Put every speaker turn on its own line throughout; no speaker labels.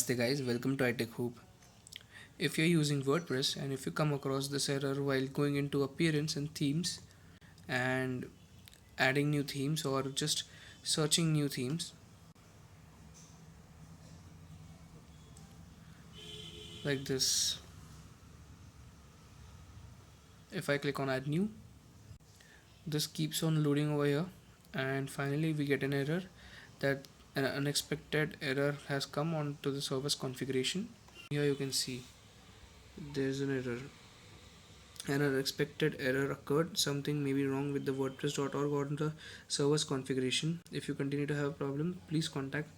Namaste guys, welcome to iTech Hoop. If you're using WordPress and if you come across this error while going into appearance and themes and adding new themes or just searching new themes like this, if I click on add new, this keeps on loading over here and finally we get an error that an unexpected error has come onto the server's configuration. Here you can see there's an error. An unexpected error occurred. Something may be wrong with the WordPress.org or the server's configuration. If you continue to have a problem, please contact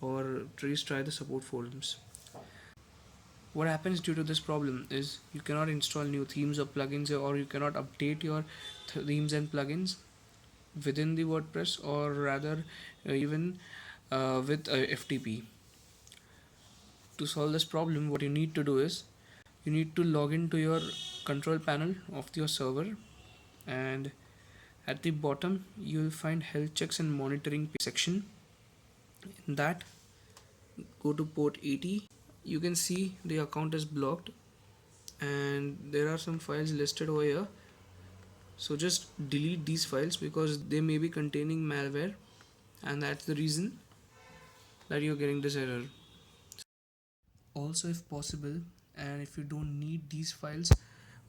or please try the support forums. What happens due to this problem is you cannot install new themes or plugins, or you cannot update your themes and plugins within the WordPress, or rather even with FTP. To solve this problem, what you need to do is you need to log into your control panel of your server, and at the bottom you will find health checks and monitoring section. In that, go to port 80. You can see the account is blocked and there are some files listed over here, so just delete these files because they may be containing malware, and that's the reason that you're getting this error. Also, if possible, and if you don't need these files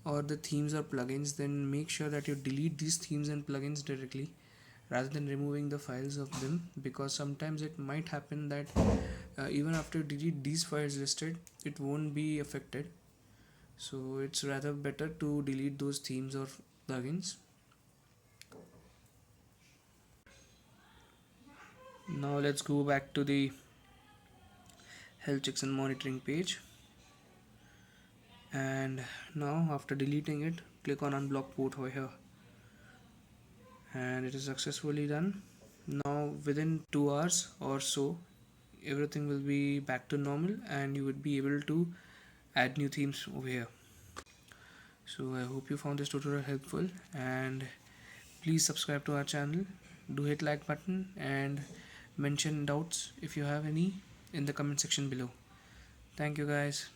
or the themes or plugins, then make sure that you delete these themes and plugins directly rather than removing the files of them, because sometimes it might happen that even after you delete these files listed, it won't be affected. So it's rather better to delete those themes or plugins. Now let's go back to the health checks and monitoring page, and now after deleting it, click on unblock port over here, and it is successfully done. Now within 2 hours or so, everything will be back to normal and you would be able to add new themes over here. So I hope you found this tutorial helpful, and please subscribe to our channel. Do hit like button and mention doubts if you have any in the comment section below. Thank you guys.